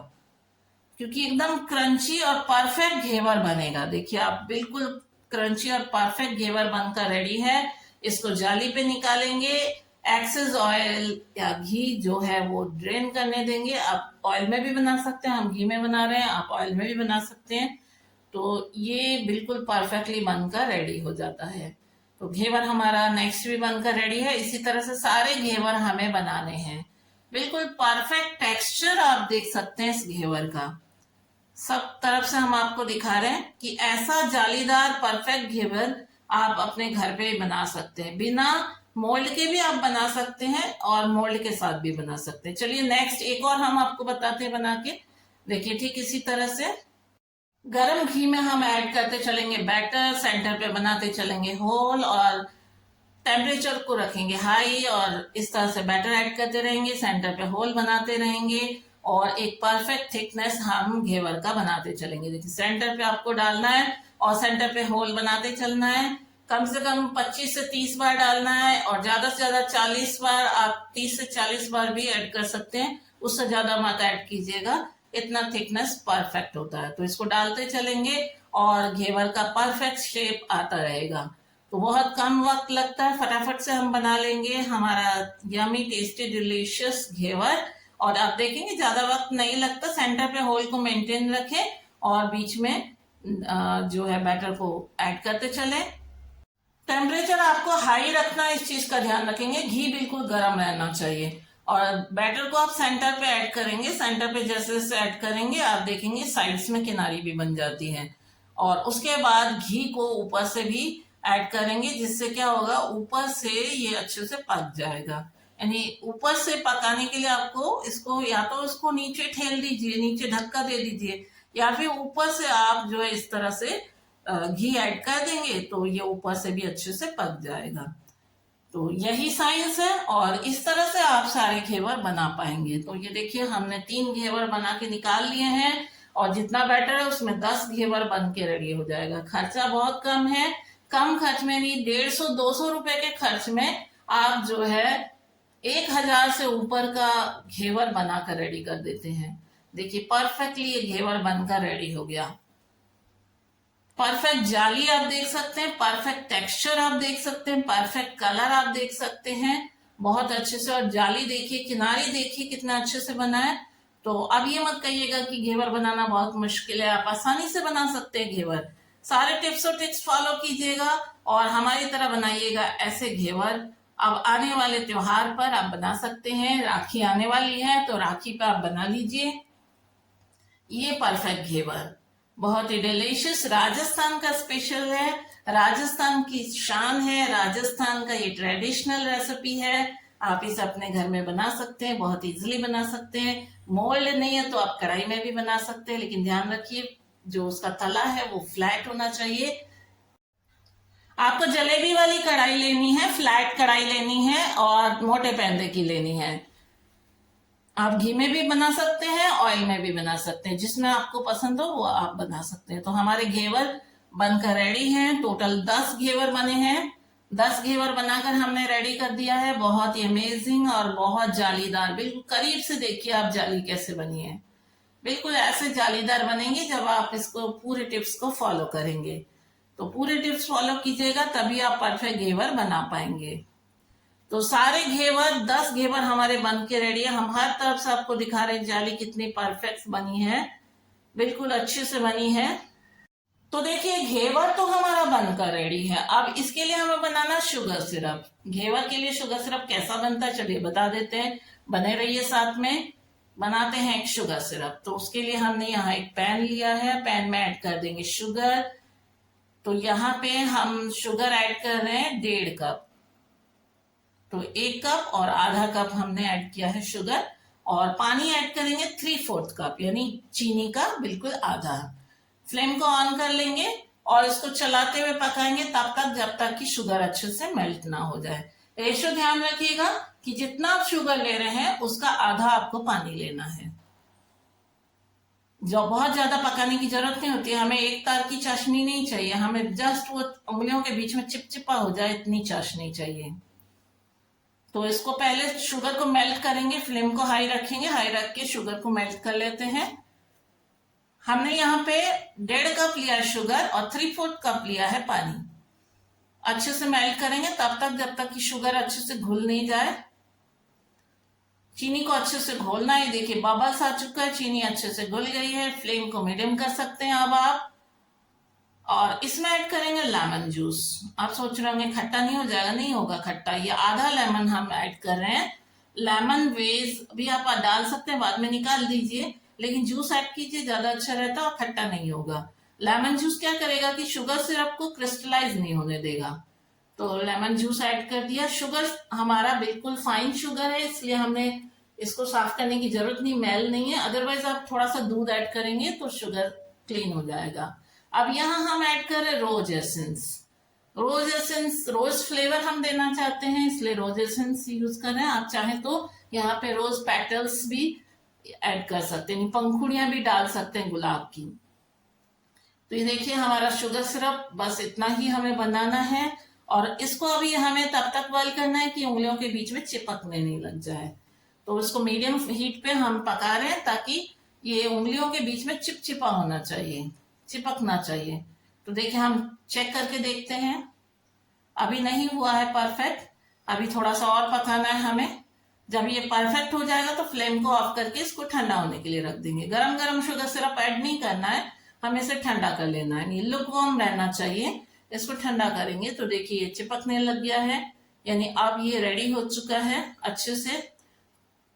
[SPEAKER 1] क्योंकि एकदम क्रंची और परफेक्ट घेवर बनेगा। देखिए आप, बिल्कुल क्रंची और परफेक्ट घेवर बनकर रेडी है। इसको जाली पे निकालेंगे, एक्सेस ऑयल या घी जो है वो ड्रेन करने देंगे। आप ऑयल में भी बना सकते हैं, हम घी में बना रहे हैं, आप ऑयल में भी बना सकते हैं। तो ये बिल्कुल परफेक्टली बनकर रेडी हो जाता है। तो घेवर हमारा नेक्स्ट भी बनकर रेडी है। इसी तरह से सारे घेवर हमें बनाने हैं। बिल्कुल परफेक्ट टेक्सचर आप देख सकते हैं इस घेवर का। सब तरफ से हम आपको दिखा रहे हैं कि ऐसा जालीदार परफेक्ट घेवर आप अपने घर पे बना सकते हैं। बिना मोल्ड के भी आप बना सकते हैं और मोल्ड के साथ भी बना सकते हैं। चलिए नेक्स्ट एक और हम आपको बताते हैं बना के। देखिए ठीक इसी तरह से गरम घी में हम ऐड करते चलेंगे बैटर, सेंटर पे बनाते चलेंगे होल, और टेम्परेचर को रखेंगे हाई, और इस तरह से बैटर ऐड करते रहेंगे, सेंटर पे होल बनाते रहेंगे, और एक परफेक्ट थिकनेस हम घेवर का बनाते चलेंगे। देखिए सेंटर पे आपको डालना है और सेंटर पे होल बनाते चलना है। कम से कम 25 से 30 बार डालना है, और ज्यादा से ज्यादा 40 बार, आप 30 से 40 बार भी ऐड कर सकते हैं, उससे ज्यादा मत ऐड कीजिएगा। इतना थिकनेस परफेक्ट होता है। तो इसको डालते चलेंगे और घेवर का परफेक्ट शेप आता रहेगा। तो बहुत कम वक्त लगता है, फटाफट से हम बना लेंगे हमारा यमी टेस्टी डिलीशियस घेवर। और आप देखेंगे ज्यादा वक्त नहीं लगता। सेंटर पे होल को मेंटेन रखें और बीच में जो है बैटर को ऐड करते चले। टेम्परेचर आपको हाई रखना है, इस चीज का ध्यान रखेंगे। घी बिल्कुल गर्म रहना चाहिए। और बैटर को आप सेंटर पे ऐड करेंगे, सेंटर पे जैसे जैसे ऐड करेंगे आप देखेंगे साइड्स में किनारी भी बन जाती है। और उसके बाद घी को ऊपर से भी ऐड करेंगे, जिससे क्या होगा, ऊपर से ये अच्छे से पक जाएगा। यानी ऊपर से पकाने के लिए आपको इसको या तो इसको नीचे ठेल दीजिए, नीचे ढक्का दे दीजिए, या फिर ऊपर से आप जो है इस तरह से घी ऐड कर देंगे तो ये ऊपर से भी अच्छे से पक जाएगा। तो यही साइंस है, और इस तरह से आप सारे घेवर बना पाएंगे। तो ये देखिए हमने 3 घेवर बना के निकाल लिए हैं, और जितना बैटर है उसमें 10 घेवर बन के रेडी हो जाएगा। खर्चा बहुत कम है, कम खर्च में नहीं, 150-200 रुपए के खर्च में आप जो है 1000 से ऊपर का घेवर बनाकर रेडी कर देते हैं। देखिए परफेक्टली ये घेवर बनकर रेडी हो गया। परफेक्ट जाली आप देख सकते हैं, परफेक्ट टेक्सचर आप देख सकते हैं, परफेक्ट कलर आप देख सकते हैं बहुत अच्छे से। और जाली देखिए, किनारी देखिए कितना अच्छे से बना है। तो अब ये मत कहिएगा कि घेवर बनाना बहुत मुश्किल है, आप आसानी से बना सकते हैं घेवर। सारे टिप्स और ट्रिक्स फॉलो कीजिएगा और हमारी तरह बनाइएगा ऐसे घेवर। अब आने वाले त्योहार पर आप बना सकते हैं। राखी आने वाली है तो राखी पे आप बना लीजिए ये परफेक्ट घेवर। बहुत ही डिलीशियस, राजस्थान का स्पेशल है, राजस्थान की शान है, राजस्थान का ये ट्रेडिशनल रेसिपी है। आप इसे अपने घर में बना सकते हैं, बहुत इजीली बना सकते हैं। मोल्ड नहीं है तो आप कढ़ाई में भी बना सकते हैं, लेकिन ध्यान रखिए जो उसका तला है वो फ्लैट होना चाहिए। आपको जलेबी वाली कढ़ाई लेनी है, फ्लैट कढ़ाई लेनी है, और मोटे पैंदे की लेनी है। आप घी में भी बना सकते हैं, ऑयल में भी बना सकते हैं, जिसमें आपको पसंद हो वो आप बना सकते हैं। तो हमारे घेवर बनकर रेडी हैं। टोटल 10 घेवर बने हैं। 10 घेवर बनाकर हमने रेडी कर दिया है। बहुत ही अमेजिंग और बहुत जालीदार। बिल्कुल करीब से देखिए आप जाली कैसे बनी है। बिल्कुल ऐसे जालीदार बनेंगे जब आप इसको पूरे टिप्स को फॉलो करेंगे। तो पूरे टिप्स फॉलो कीजिएगा तभी आप परफेक्ट घेवर बना पाएंगे। तो सारे घेवर 10 घेवर हमारे बन के रेडी है। हम हर तरफ से आपको दिखा रहे हैं जाली कितनी परफेक्ट बनी है, बिल्कुल अच्छे से बनी है। तो देखिए घेवर तो हमारा बनकर रेडी है। अब इसके लिए हमें बनाना शुगर सिरप। घेवर के लिए शुगर सिरप कैसा बनता है चलिए बता देते हैं, बने रहिए साथ में। बनाते हैं एक शुगर सिरप। तो उसके लिए हमने यहाँ एक पैन लिया है, पैन में ऐड कर देंगे शुगर। तो यहाँ पे हम शुगर ऐड कर रहे हैं 1.5 कप। तो 1 कप और आधा कप हमने ऐड किया है शुगर, और पानी ऐड करेंगे 3/4 कप, यानी चीनी का बिल्कुल आधा। फ्लेम को ऑन कर लेंगे और इसको चलाते हुए पकाएंगे तब तक जब तक कि शुगर अच्छे से मेल्ट ना हो जाए। रेशो ध्यान रखिएगा कि जितना आप शुगर ले रहे हैं उसका आधा आपको पानी लेना है। जो बहुत ज्यादा पकाने की जरूरत नहीं होती है, हमें एक तार की चाशनी नहीं चाहिए, हमें जस्ट वो उंगलियों के बीच में चिपचिपा हो जाए इतनी चाशनी चाहिए। तो इसको पहले शुगर को मेल्ट करेंगे, फ्लेम को हाई रखेंगे, हाई रख के शुगर को मेल्ट कर लेते हैं। हमने यहाँ पे 1.5 कप लिया है शुगर और 3/4 कप लिया है पानी। अच्छे से मेल्ट करेंगे तब तक जब तक कि शुगर अच्छे से घुल नहीं जाए। चीनी को अच्छे से घोलना है। देखिए बबल्स आ चुका है, चीनी अच्छे से घुल गई है। फ्लेम को मीडियम कर सकते हैं अब आप। और इसमें ऐड करेंगे लेमन जूस। आप सोच रहे होंगे खट्टा नहीं हो जाएगा, नहीं होगा खट्टा। ये आधा लेमन हम ऐड कर रहे हैं। लेमन वेज भी आप डाल सकते हैं, बाद में निकाल दीजिए, लेकिन जूस ऐड कीजिए, ज्यादा अच्छा रहता है और खट्टा नहीं होगा। लेमन जूस क्या करेगा कि शुगर सिरप को क्रिस्टलाइज नहीं होने देगा। तो लेमन जूस ऐड कर दिया। शुगर हमारा बिल्कुल फाइन शुगर है, इसलिए हमने इसको साफ करने की जरूरत नहीं, मैल नहीं है। अदरवाइज आप थोड़ा सा दूध ऐड करेंगे तो शुगर क्लीन हो जाएगा। अब यहाँ हम ऐड कर रहे हैं रोज एसेंस। रोज एसेंस, रोज फ्लेवर हम देना चाहते हैं, इसलिए रोज एसेंस यूज कर रहे हैं। आप चाहें तो यहाँ पे रोज पेटल्स भी ऐड कर सकते हैं, पंखुड़ियां भी डाल सकते हैं गुलाब की। तो ये देखिए हमारा शुगर सिरप बस इतना ही हमें बनाना है। और इसको अभी हमें तब तक बॉईल करना है कि उंगलियों के बीच में चिपकने नहीं लग जाए। तो इसको मीडियम हीट पे हम पका रहे हैं ताकि ये उंगलियों के बीच में चिपचिपा होना चाहिए, चिपकना चाहिए। तो देखिए हम चेक करके देखते हैं, अभी नहीं हुआ है परफेक्ट, अभी थोड़ा सा और पकाना है हमें। जब ये परफेक्ट हो जाएगा तो फ्लेम को ऑफ करके इसको ठंडा होने के लिए रख देंगे। गरम गरम शुगर सिरप ऐड नहीं करना है, हमें इसे ठंडा कर लेना है। ये लुकवार्म रहना चाहिए। इसको ठंडा करेंगे तो देखिए ये चिपकने लग गया है, यानी अब ये रेडी हो चुका है अच्छे से।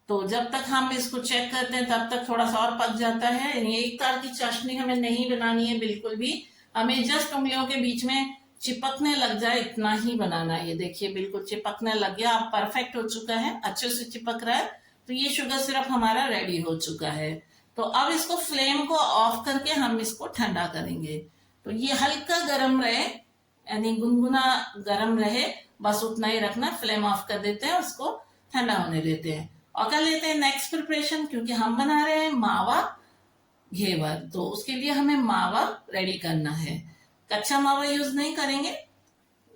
[SPEAKER 1] तो जब तक हम इसको चेक करते हैं तब तक थोड़ा सा और पक जाता है। यानी एक तार की चाशनी हमें नहीं बनानी है बिल्कुल भी, हमें जस्ट उंगलियों के बीच में चिपकने लग जाए इतना ही बनाना है। ये देखिए बिल्कुल चिपकने लग गया, अब परफेक्ट हो चुका है, अच्छे से चिपक रहा है। तो ये शुगर सिरप हमारा रेडी हो चुका है। तो अब इसको फ्लेम को ऑफ करके हम इसको ठंडा करेंगे। तो ये हल्का गर्म रहे, यानी गुनगुना गर्म रहे, बस उतना ही रखना। फ्लेम ऑफ कर देते हैं, उसको ठंडा होने देते हैं और कर लेते हैं नेक्स्ट प्रिपरेशन। क्योंकि हम बना रहे हैं मावा घेवर, तो उसके लिए हमें मावा रेडी करना है। कच्चा मावा यूज नहीं करेंगे।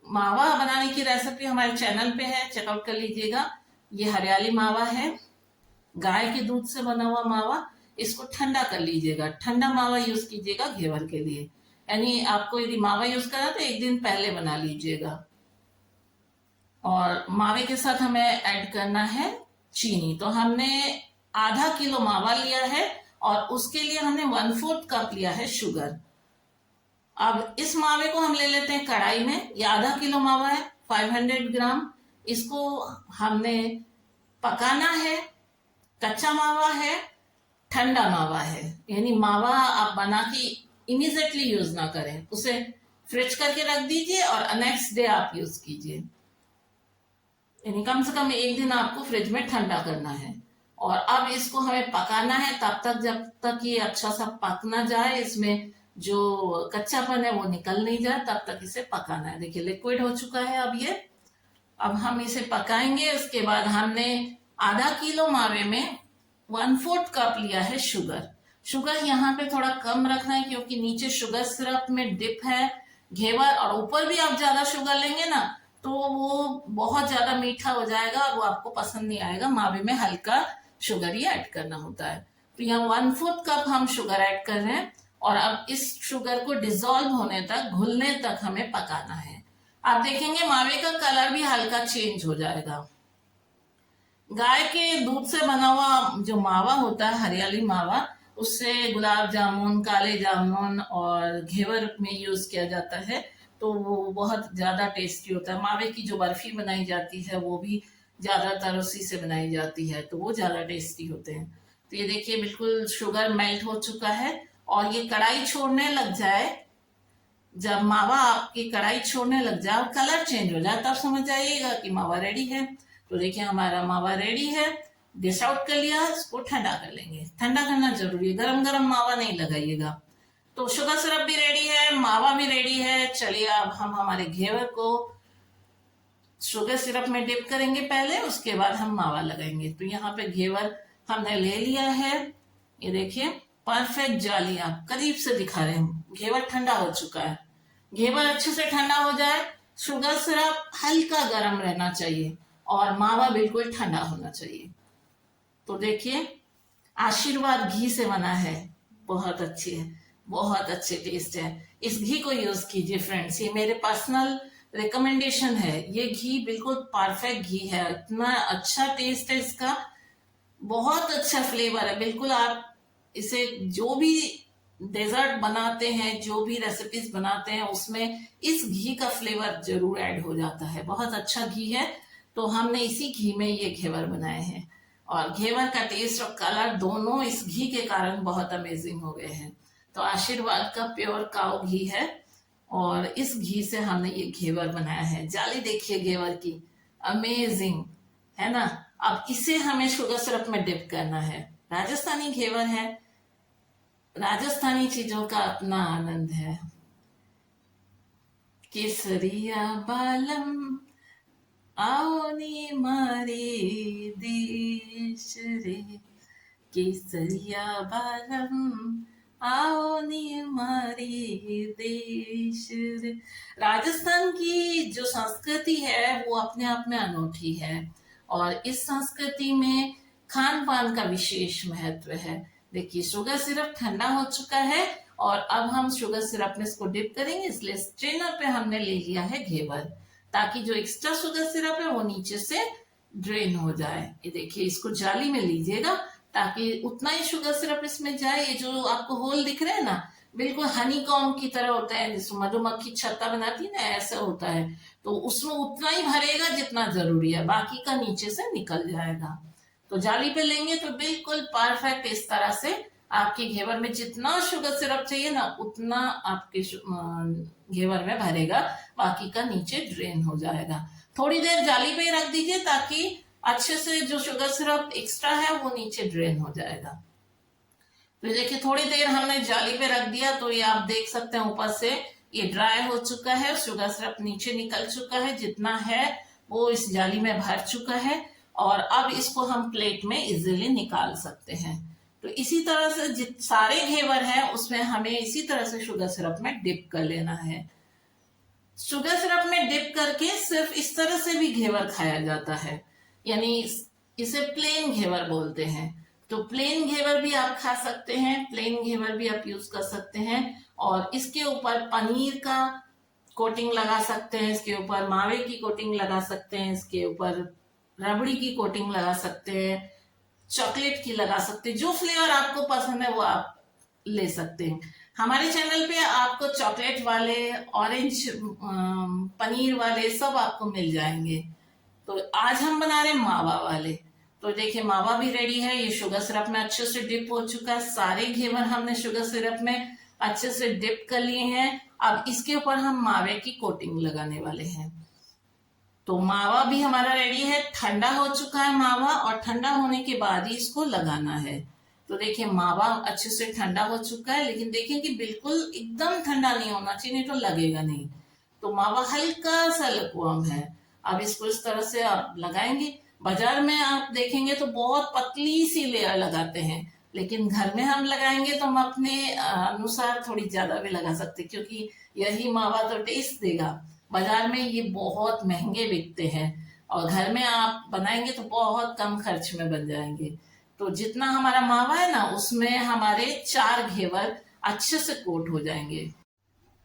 [SPEAKER 1] मावा बनाने की रेसिपी हमारे चैनल पे है, चेकआउट कर लीजिएगा। ये हरियाली मावा है, गाय के दूध से बना हुआ मावा। इसको ठंडा कर लीजिएगा, ठंडा मावा यूज कीजिएगा घेवर के लिए। यानी आपको यदि मावा यूज करना तो एक दिन पहले बना लीजिएगा। और मावे के साथ हमें ऐड करना है चीनी। तो हमने आधा किलो मावा लिया है और उसके लिए हमने 1/4 कप लिया है शुगर। अब इस मावे को हम ले लेते हैं कढ़ाई में। ये आधा किलो मावा है, 500 ग्राम। इसको हमने पकाना है। कच्चा मावा है, ठंडा मावा है, यानी मावा आप बना के इमीडिएटली यूज ना करें, उसे फ्रिज करके रख दीजिए और नेक्स्ट डे आप यूज कीजिए। यानी कम से कम एक दिन आपको फ्रिज में ठंडा करना है। और अब इसको हमें पकाना है तब तक जब तक ये अच्छा सा पक ना जाए, इसमें जो कच्चापन है वो निकल नहीं जाए, तब तक इसे पकाना है। देखिए लिक्विड हो चुका है अब ये। अब हम इसे पकाएंगे। उसके बाद हमने आधा किलो मावे में 1/4 कप लिया है शुगर। शुगर यहाँ पे थोड़ा कम रखना है क्योंकि नीचे शुगर सिरप में डिप है घेवर, और ऊपर भी आप ज्यादा शुगर लेंगे ना तो वो बहुत ज्यादा मीठा हो जाएगा और वो आपको पसंद नहीं आएगा। मावे में हल्का शुगर ही ऐड करना होता है। तो यहाँ 1/4 कप हम शुगर ऐड कर रहे हैं और अब इस शुगर को डिसॉल्व होने तक, घुलने तक हमें पकाना है। आप देखेंगे मावे का कलर भी हल्का चेंज हो जाएगा। गाय के दूध से बना हुआ जो मावा होता है, हरियाली मावा, उससे गुलाब जामुन, काले जामुन और घेवर में यूज किया जाता है। तो वो बहुत ज्यादा टेस्टी होता है। मावे की जो बर्फी बनाई जाती है वो भी ज्यादातर उसी से बनाई जाती है, तो वो ज्यादा टेस्टी होते हैं। तो ये देखिए बिल्कुल शुगर मेल्ट हो चुका है और ये कढ़ाई छोड़ने लग जाए। जब मावा आपकी कढ़ाई छोड़ने लग जाए और कलर चेंज हो जाए तब समझ जाइएगा कि मावा रेडी है। तो देखिए हमारा मावा रेडी है। डिश आउट कर लिया, इसको ठंडा कर लेंगे। ठंडा करना जरूरी है, गरम गरम मावा नहीं लगाइएगा। तो शुगर सिरप भी रेडी है, मावा भी रेडी है। चलिए अब हम हमारे घेवर को शुगर सिरप में डिप करेंगे पहले, उसके बाद हम मावा लगाएंगे। तो यहाँ पे घेवर हमने ले लिया है, ये देखिए परफेक्ट जाली आप करीब से दिखा रहे हैं। घेवर ठंडा हो चुका है। घेवर अच्छे से ठंडा हो जाए, शुगर सिरप हल्का गर्म रहना चाहिए और मावा बिल्कुल ठंडा होना चाहिए। तो देखिए, आशीर्वाद घी से बना है, बहुत अच्छी है, बहुत अच्छे टेस्ट है। इस घी को यूज कीजिए फ्रेंड्स, ये मेरे पर्सनल रिकमेंडेशन है। ये घी बिल्कुल परफेक्ट घी है, इतना अच्छा टेस्ट है इसका, बहुत अच्छा फ्लेवर है। बिल्कुल आप इसे जो भी डेजर्ट बनाते हैं, जो भी रेसिपीज बनाते हैं, उसमें इस घी का फ्लेवर जरूर ऐड हो जाता है। बहुत अच्छा घी है। तो हमने इसी घी में ये घेवर बनाए हैं और घेवर का टेस्ट और कलर दोनों इस घी के कारण बहुत अमेजिंग हो गए हैं। तो आशीर्वाद का प्योर काऊ घी है और इस घी से हमने ये घेवर बनाया है। जाली देखिए घेवर की, अमेजिंग है ना। अब इसे हमें शुगर सिरप में डिप करना है। राजस्थानी घेवर है, राजस्थानी चीजों का अपना आनंद है। केसरिया बालम आओ नी मारे देश रे, केसरिया बालम आओ नी मारे देश रे। राजस्थान की जो संस्कृति है वो अपने आप में अनोखी है और इस संस्कृति में खान पान का विशेष महत्व है। देखिए, शुगर सिरप ठंडा हो चुका है और अब हम शुगर सिरप में इसको डिप करेंगे, इसलिए स्ट्रेनर पे हमने ले लिया है घेवर, ताकि जो एक्स्ट्रा शुगर सिरप है वो नीचे से ड्रेन हो जाए। ये देखिए, इसको जाली में लीजिएगा ताकि उतना ही शुगर सिरप इसमें जाए। ये जो आपको होल दिख रहे हैं ना, बिल्कुल हनी कॉम्ब की तरह होता है, जिसमें मधुमक्खी छत्ता बनाती है ना, ऐसा होता है। तो उसमें उतना ही भरेगा जितना जरूरी है, बाकी का नीचे से निकल जाएगा। तो जाली पे लेंगे तो बिल्कुल परफेक्ट इस तरह से आपके घेवर में जितना शुगर सिरप चाहिए ना, उतना आपके घेवर में भरेगा, बाकी का नीचे ड्रेन हो जाएगा। थोड़ी देर जाली पे रख दीजिए ताकि अच्छे से जो शुगर सिरप एक्स्ट्रा है वो नीचे ड्रेन हो जाएगा। तो देखिए, थोड़ी देर हमने जाली पे रख दिया तो ये आप देख सकते हैं ऊपर से ये ड्राई हो चुका है, शुगर सिरप नीचे निकल चुका है, जितना है वो इस जाली में भर चुका है और अब इसको हम प्लेट में इजीली निकाल सकते हैं। तो इसी तरह से सारे घेवर हैं उसमें हमें इसी तरह से शुगर सिरप में डिप कर लेना है। शुगर सिरप में डिप करके सिर्फ इस तरह से भी घेवर खाया जाता है, यानी इसे प्लेन घेवर बोलते हैं। तो प्लेन घेवर भी आप खा सकते हैं, प्लेन घेवर भी आप यूज कर सकते हैं और इसके ऊपर पनीर का कोटिंग लगा सकते हैं, इसके ऊपर मावे की कोटिंग लगा सकते हैं, इसके ऊपर रबड़ी की कोटिंग लगा सकते हैं, चॉकलेट की लगा सकते हैं। जो फ्लेवर आपको पसंद है वो आप ले सकते हैं। हमारे चैनल पे आपको चॉकलेट वाले, ऑरेंज पनीर वाले सब आपको मिल जाएंगे। तो आज हम बना रहे हैं मावा वाले। तो देखिए, मावा भी रेडी है, ये शुगर सिरप में अच्छे से डिप हो चुका है। सारे घेवर हमने शुगर सिरप में अच्छे से डिप कर लिए हैं। अब इसके ऊपर हम मावे की कोटिंग लगाने वाले हैं। तो मावा भी हमारा रेडी है, ठंडा हो चुका है मावा और ठंडा होने के बाद ही इसको लगाना है। तो देखिए, मावा अच्छे से ठंडा हो चुका है, लेकिन देखिए कि बिल्कुल एकदम ठंडा नहीं होना चाहिए, नहीं तो लगेगा नहीं। तो मावा हल्का सा लुकवार्म है। अब इसको इस तरह से आप लगाएंगे। बाजार में आप देखेंगे तो बहुत पतली सी लेयर लगाते हैं, लेकिन घर में हम लगाएंगे तो हम अपने अनुसार थोड़ी ज्यादा भी लगा सकते हैं, क्योंकि यही मावा तो टेस्ट देगा। बाजार में ये बहुत महंगे बिकते हैं और घर में आप बनाएंगे तो बहुत कम खर्च में बन जाएंगे। तो जितना हमारा मावा है ना, उसमें हमारे 4 घेवर अच्छे से कोट हो जाएंगे।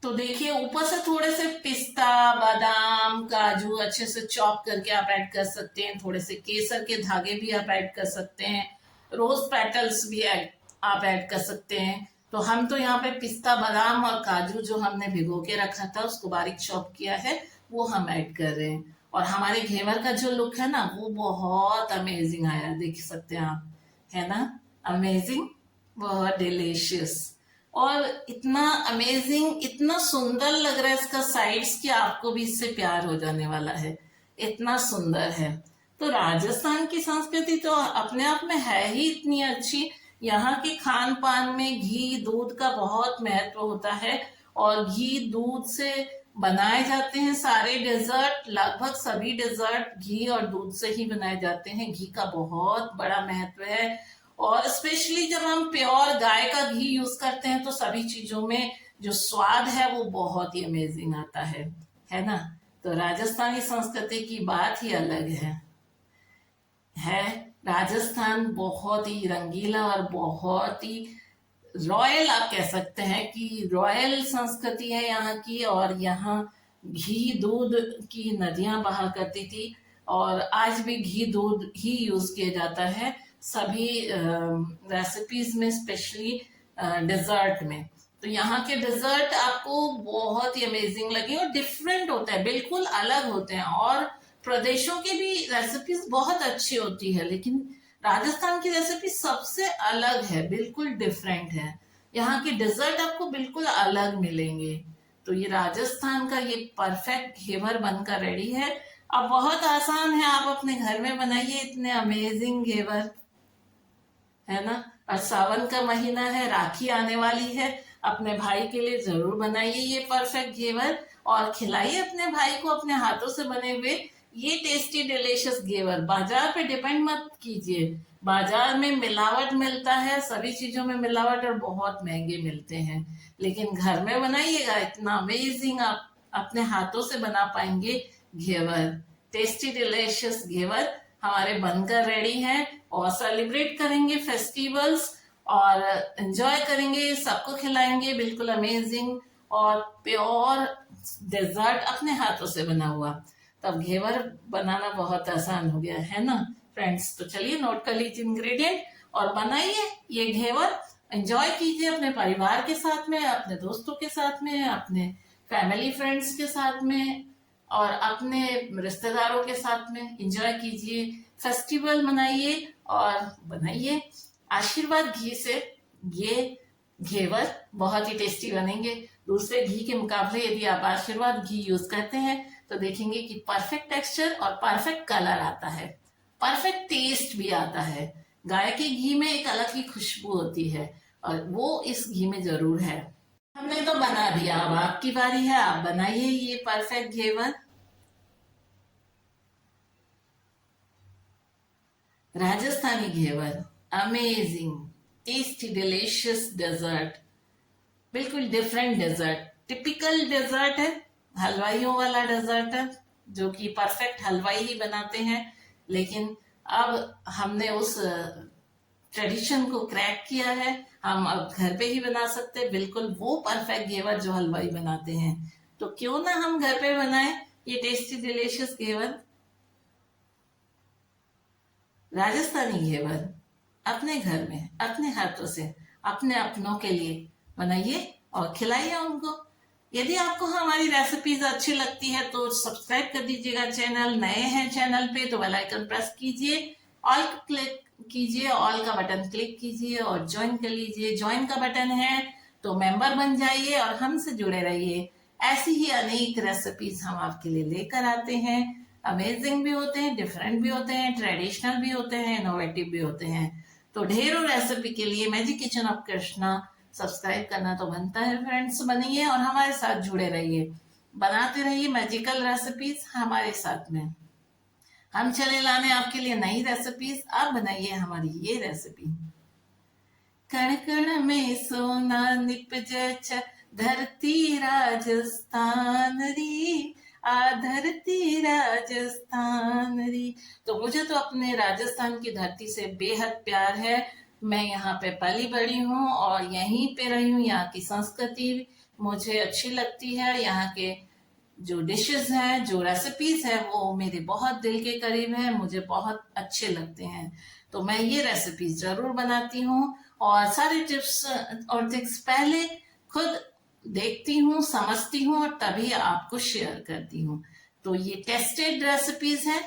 [SPEAKER 1] तो देखिए, ऊपर से थोड़े से पिस्ता, बादाम, काजू अच्छे से चॉप करके आप ऐड कर सकते हैं। थोड़े से केसर के धागे भी आप ऐड कर सकते हैं। रोज पेटल्स भी आप ऐड कर सकते हैं। तो हम तो यहाँ पे पिस्ता, बादाम और काजू जो हमने भिगो के रखा था उसको बारीक चॉप किया है, वो हम ऐड कर रहे हैं। और हमारे घेवर का जो लुक है ना, वो बहुत अमेजिंग आया, देख सकते हैं आप, है ना, अमेजिंग, बहुत डिलीशियस और इतना अमेजिंग, इतना सुंदर लग रहा है इसका साइड्स कि आपको भी इससे प्यार हो जाने वाला है, इतना सुंदर है। तो राजस्थान की संस्कृति तो अपने आप में है ही इतनी अच्छी। यहाँ के खान पान में घी दूध का बहुत महत्व होता है और घी दूध से बनाए जाते हैं सारे डेजर्ट, लगभग सभी डेजर्ट घी और दूध से ही बनाए जाते हैं। घी का बहुत बड़ा महत्व है और स्पेशली जब हम प्योर गाय का घी यूज करते हैं तो सभी चीजों में जो स्वाद है वो बहुत ही अमेजिंग आता है ना। तो राजस्थानी संस्कृति की बात ही अलग है। राजस्थान बहुत ही रंगीला और बहुत ही रॉयल, आप कह सकते हैं कि रॉयल संस्कृति है यहाँ की। और यहाँ घी दूध की नदियां बहा करती थी और आज भी घी दूध ही यूज किया जाता है सभी रेसिपीज में, स्पेशली डेजर्ट में। तो यहाँ के डेजर्ट आपको बहुत ही अमेजिंग लगे और डिफरेंट होता है, बिल्कुल अलग होते हैं। और प्रदेशों की भी रेसिपीज बहुत अच्छी होती है, लेकिन राजस्थान की रेसिपी सबसे अलग है, बिल्कुल डिफरेंट है। यहाँ के डेजर्ट आपको बिल्कुल अलग मिलेंगे। तो ये राजस्थान का ये परफेक्ट घेवर बनकर रेडी है। अब बहुत आसान है, आप अपने घर में बनाइए इतने अमेजिंग घेवर, है ना। और सावन का महीना है, राखी आने वाली है, अपने भाई के लिए जरूर बनाइए ये परफेक्ट घेवर और खिलाइए अपने भाई को अपने हाथों से बने हुए ये टेस्टी डिलीशियस घेवर। बाजार पे डिपेंड मत कीजिए, बाजार में मिलावट मिलता है, सभी चीजों में मिलावट और बहुत महंगे मिलते हैं। लेकिन घर में बनाइएगा इतना अमेजिंग आप अपने हाथों से बना पाएंगे घेवर। टेस्टी डिलीशियस घेवर हमारे बनकर रेडी हैं और सेलिब्रेट करेंगे फेस्टिवल्स और एंजॉय करेंगे, सबको खिलाएंगे बिल्कुल अमेजिंग और प्योर डेजर्ट अपने हाथों से बना हुआ। तब घेवर बनाना बहुत आसान हो गया है ना फ्रेंड्स। तो चलिए नोट कर लीजिए इंग्रेडिएंट और बनाइए ये घेवर, एंजॉय कीजिए अपने परिवार के साथ में, अपने दोस्तों के साथ में, अपने फैमिली फ्रेंड्स के साथ में और अपने रिश्तेदारों के साथ में एंजॉय कीजिए, फेस्टिवल मनाइए और बनाइए। आशीर्वाद घी से ये घेवर बहुत ही टेस्टी बनेंगे। दूसरे घी के मुकाबले यदि आप आशीर्वाद घी यूज करते हैं तो देखेंगे कि परफेक्ट टेक्सचर और परफेक्ट कलर आता है, परफेक्ट टेस्ट भी आता है। गाय के घी में एक अलग ही खुशबू होती है और वो इस घी में जरूर है। हमने तो बना दिया, अब आपकी बारी है, आप बनाइए ये परफेक्ट घेवर। राजस्थानी घेवर अमेजिंग टेस्टी डिलीशियस डेजर्ट, बिल्कुल डिफरेंट डेजर्ट, टिपिकल डेजर्ट है, हलवाइयों वाला डेजर्ट है जो कि परफेक्ट हलवाई ही बनाते हैं। लेकिन अब हमने उस ट्रेडिशन को क्रैक किया है, हम अब घर पे ही बना सकते हैं बिल्कुल वो परफेक्ट घेवर जो हलवाई बनाते हैं। तो क्यों ना हम घर पे बनाएं ये टेस्टी डिलीशियस घेवर। राजस्थानी घेवर अपने घर में अपने हाथों से अपने अपनों के लिए बनाइए और खिलाइए उनको। यदि आपको हमारी रेसिपीज अच्छी लगती है तो सब्सक्राइब कर दीजिएगा चैनल, नए हैं चैनल पे तो बेल आइकन प्रेस कीजिए, ऑल क्लिक कीजिए, ऑल का बटन क्लिक कीजिए और ज्वाइन कर लीजिए। ज्वाइन का बटन है तो मेंबर बन जाइए और हमसे जुड़े रहिए। ऐसी ही अनेक रेसिपीज हम आपके लिए लेकर आते हैं, अमेजिंग भी होते हैं, डिफरेंट भी होते हैं, ट्रेडिशनल भी होते हैं, इनोवेटिव भी होते हैं। तो ढेरों रेसिपी के लिए magic kitchen of Krishna subscribe करना तो बनता है फ्रेंड्स, बनिए और हमारे साथ जुड़े रहिए, बनाते रहिए मैजिकल रेसिपीज हमारे साथ में। हम चले लाने आपके लिए नई रेसिपीज, आप बनाइए हमारी ये रेसिपी। कण कण में सोना निपजे धरती राजस्थान री, धरती राजस्थान री। तो मुझे तो अपने राजस्थान की धरती से बेहद प्यार है। मैं यहाँ पे पली बड़ी हूँ और यहीं पे रही हूँ। यहाँ की संस्कृति मुझे अच्छी लगती है, यहाँ के जो डिशेस हैं, जो रेसिपीज है वो मेरे बहुत दिल के करीब है, मुझे बहुत अच्छे लगते हैं। तो मैं ये रेसिपीज जरूर बनाती हूँ और सारे टिप्स और ट्रिक्स पहले खुद देखती हूँ, समझती हूँ और तभी आपको शेयर करती हूँ। तो ये टेस्टेड रेसिपीज है,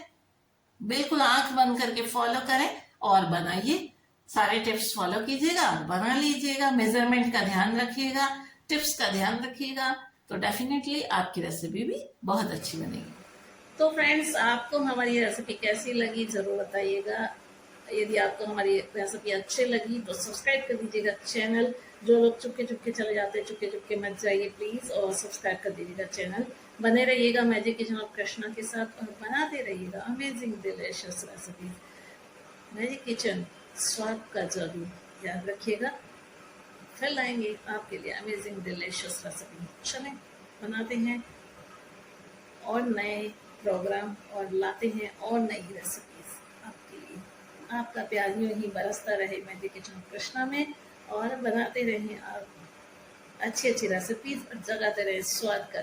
[SPEAKER 1] बिल्कुल आंख बंद करके फॉलो करें और बनाइए। सारे टिप्स फॉलो कीजिएगा, बना लीजिएगा, मेजरमेंट का ध्यान रखिएगा, टिप्स का ध्यान रखिएगा, तो डेफिनेटली आपकी रेसिपी भी बहुत अच्छी बनेगी। तो फ्रेंड्स, आपको हमारी रेसिपी कैसी लगी जरूर बताइएगा। यदि आपको हमारी रेसिपी अच्छी लगी तो सब्सक्राइब कर दीजिएगा चैनल। जो लोग चुपके चुपके चले जाते हैं, चुपके चुपके मत जाइए प्लीज और सब्सक्राइब कर दीजिएगा चैनल। बने रहिएगा मैजिक किचन ऑफ कृष्णा के साथ और बनाते रहिएगा amazing delicious recipe. Magic kitchen स्वाद का जादू याद रखिएगा। फिर लाएंगे आपके लिए अमेजिंग डिलीशियस रेसिपी। चलें बनाते हैं और नए प्रोग्राम और लाते हैं और नई रेसिपीज आपके लिए। आपका प्यार यूं ही बरसता रहे मैजिक किचन कृष्णा में, और बनाते रहें आप अच्छी अच्छी रेसिपीज और जगाते रहे स्वाद का